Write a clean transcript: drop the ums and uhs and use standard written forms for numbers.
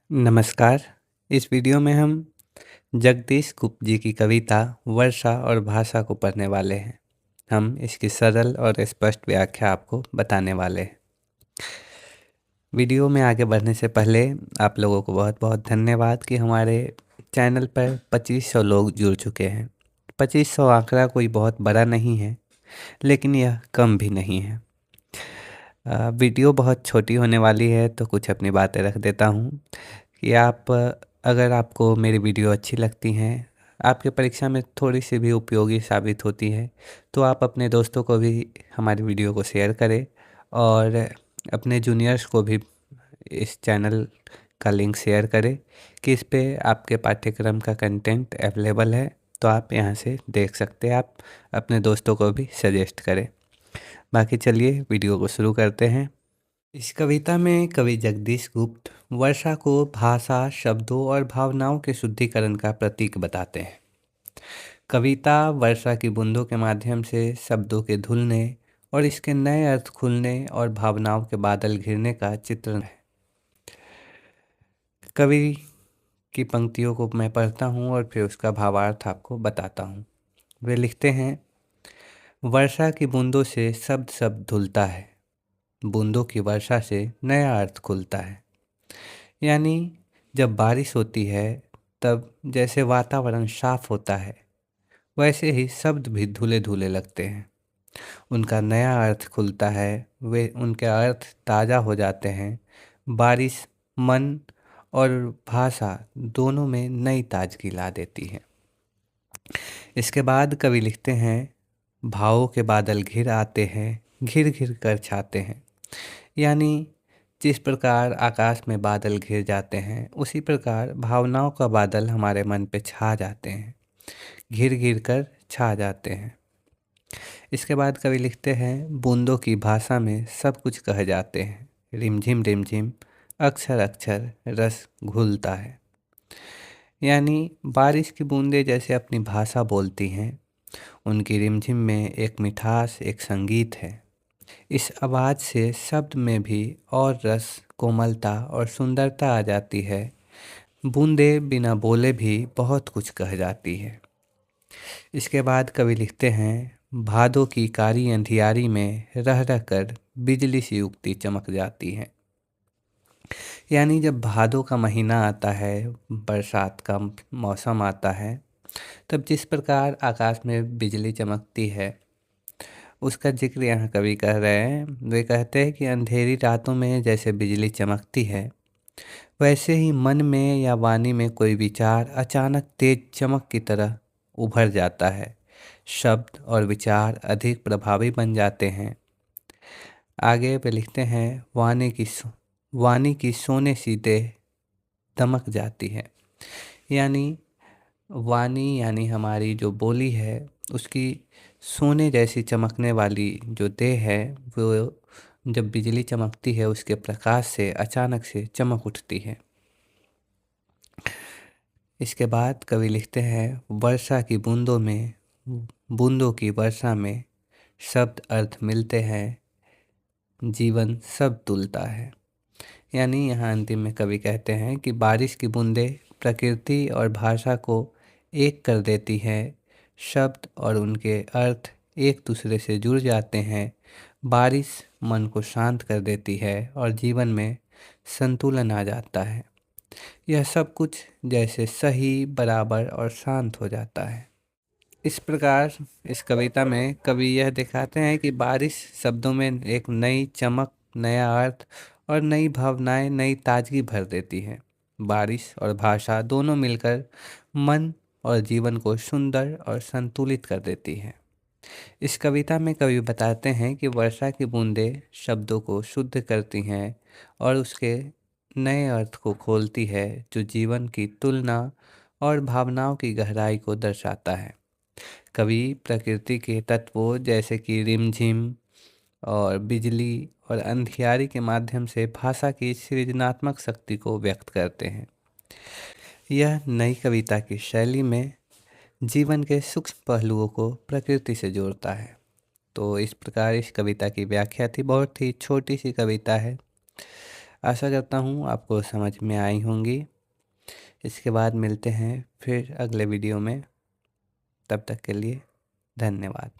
नमस्कार। इस वीडियो में हम जगदीश गुप्त जी की कविता वर्षा और भाषा को पढ़ने वाले हैं। हम इसकी सरल और स्पष्ट व्याख्या आपको बताने वाले हैं। वीडियो में आगे बढ़ने से पहले आप लोगों को बहुत बहुत धन्यवाद कि हमारे चैनल पर 2500 लोग जुड़ चुके हैं। 2500 आंकड़ा कोई बहुत बड़ा नहीं है, लेकिन यह कम भी नहीं है। वीडियो बहुत छोटी होने वाली है तो कुछ अपनी बातें रख देता हूँ कि अगर आपको मेरी वीडियो अच्छी लगती हैं, आपके परीक्षा में थोड़ी सी भी उपयोगी साबित होती है, तो आप अपने दोस्तों को भी हमारी वीडियो को शेयर करें और अपने जूनियर्स को भी इस चैनल का लिंक शेयर करें कि इस पे आपके पाठ्यक्रम का कंटेंट अवेलेबल है, तो आप यहाँ से देख सकते हैं। आप अपने दोस्तों को भी सजेस्ट करें। बाकी चलिए वीडियो को शुरू करते हैं। इस कविता में कवि जगदीश गुप्त वर्षा को भाषा, शब्दों और भावनाओं के शुद्धिकरण का प्रतीक बताते हैं। कविता वर्षा की बूंदों के माध्यम से शब्दों के धुलने और इसके नए अर्थ खुलने और भावनाओं के बादल घिरने का चित्रण है। कवि की पंक्तियों को मैं पढ़ता हूँ और फिर उसका भावार्थ आपको बताता हूँ। वे लिखते हैं, वर्षा की बूंदों से शब्द शब्द धुलता है, बूंदों की वर्षा से नया अर्थ खुलता है। यानी जब बारिश होती है तब जैसे वातावरण साफ होता है, वैसे ही शब्द भी धुले धुले लगते हैं। उनका नया अर्थ खुलता है, वे उनके अर्थ ताज़ा हो जाते हैं। बारिश मन और भाषा दोनों में नई ताजगी ला देती है। इसके बाद कवि लिखते हैं, भावों के बादल घिर आते हैं, घिर घिर कर छाते हैं। यानी जिस प्रकार आकाश में बादल घिर जाते हैं, उसी प्रकार भावनाओं का बादल हमारे मन पे छा जाते हैं, घिर घिर कर छा जाते हैं। इसके बाद कवि लिखते हैं, बूंदों की भाषा में सब कुछ कह जाते हैं, रिमझिम रिमझिम अक्षर अक्षर रस घुलता है। यानी बारिश की बूंदें जैसे अपनी भाषा बोलती हैं, उनकी रिमझिम में एक मिठास, एक संगीत है। इस आवाज़ से शब्द में भी और रस, कोमलता और सुंदरता आ जाती है। बूंदें बिना बोले भी बहुत कुछ कह जाती है। इसके बाद कवि लिखते हैं, भादों की कारी अंधियारी में रह रह कर बिजली सी उगती चमक जाती है। यानी जब भादों का महीना आता है, बरसात का मौसम आता है, तब जिस प्रकार आकाश में बिजली चमकती है, उसका जिक्र यहाँ कवि कह रहे हैं। वे कहते हैं कि अंधेरी रातों में जैसे बिजली चमकती है, वैसे ही मन में या वाणी में कोई विचार अचानक तेज चमक की तरह उभर जाता है। शब्द और विचार अधिक प्रभावी बन जाते हैं। आगे पे लिखते हैं, वाणी की सोने सी देह दमक जाती है। यानी वाणी यानी हमारी जो बोली है, उसकी सोने जैसी चमकने वाली जो देह है, वो जब बिजली चमकती है उसके प्रकाश से अचानक से चमक उठती है। इसके बाद कवि लिखते हैं, वर्षा की बूंदों की वर्षा में शब्द अर्थ मिलते हैं, जीवन सब तुलता है। यानी यहाँ अंतिम में कवि कहते हैं कि बारिश की बूंदें प्रकृति और भाषा को एक कर देती है। शब्द और उनके अर्थ एक दूसरे से जुड़ जाते हैं। बारिश मन को शांत कर देती है और जीवन में संतुलन आ जाता है। यह सब कुछ जैसे सही, बराबर और शांत हो जाता है। इस प्रकार इस कविता में कवि यह दिखाते हैं कि बारिश शब्दों में एक नई चमक, नया अर्थ और नई भावनाएं, नई ताजगी भर देती है। बारिश और भाषा दोनों मिलकर मन और जीवन को सुंदर और संतुलित कर देती है। इस कविता में कवि बताते हैं कि वर्षा की बूंदें शब्दों को शुद्ध करती हैं और उसके नए अर्थ को खोलती है, जो जीवन की तुलना और भावनाओं की गहराई को दर्शाता है। कवि प्रकृति के तत्वों जैसे कि रिमझिम और बिजली और अंधियारी के माध्यम से भाषा की सृजनात्मक शक्ति को व्यक्त करते हैं। यह नई कविता की शैली में जीवन के सूक्ष्म पहलुओं को प्रकृति से जोड़ता है। तो इस प्रकार इस कविता की व्याख्या थी। बहुत ही छोटी सी कविता है। आशा करता हूँ आपको समझ में आई होंगी। इसके बाद मिलते हैं फिर अगले वीडियो में। तब तक के लिए धन्यवाद।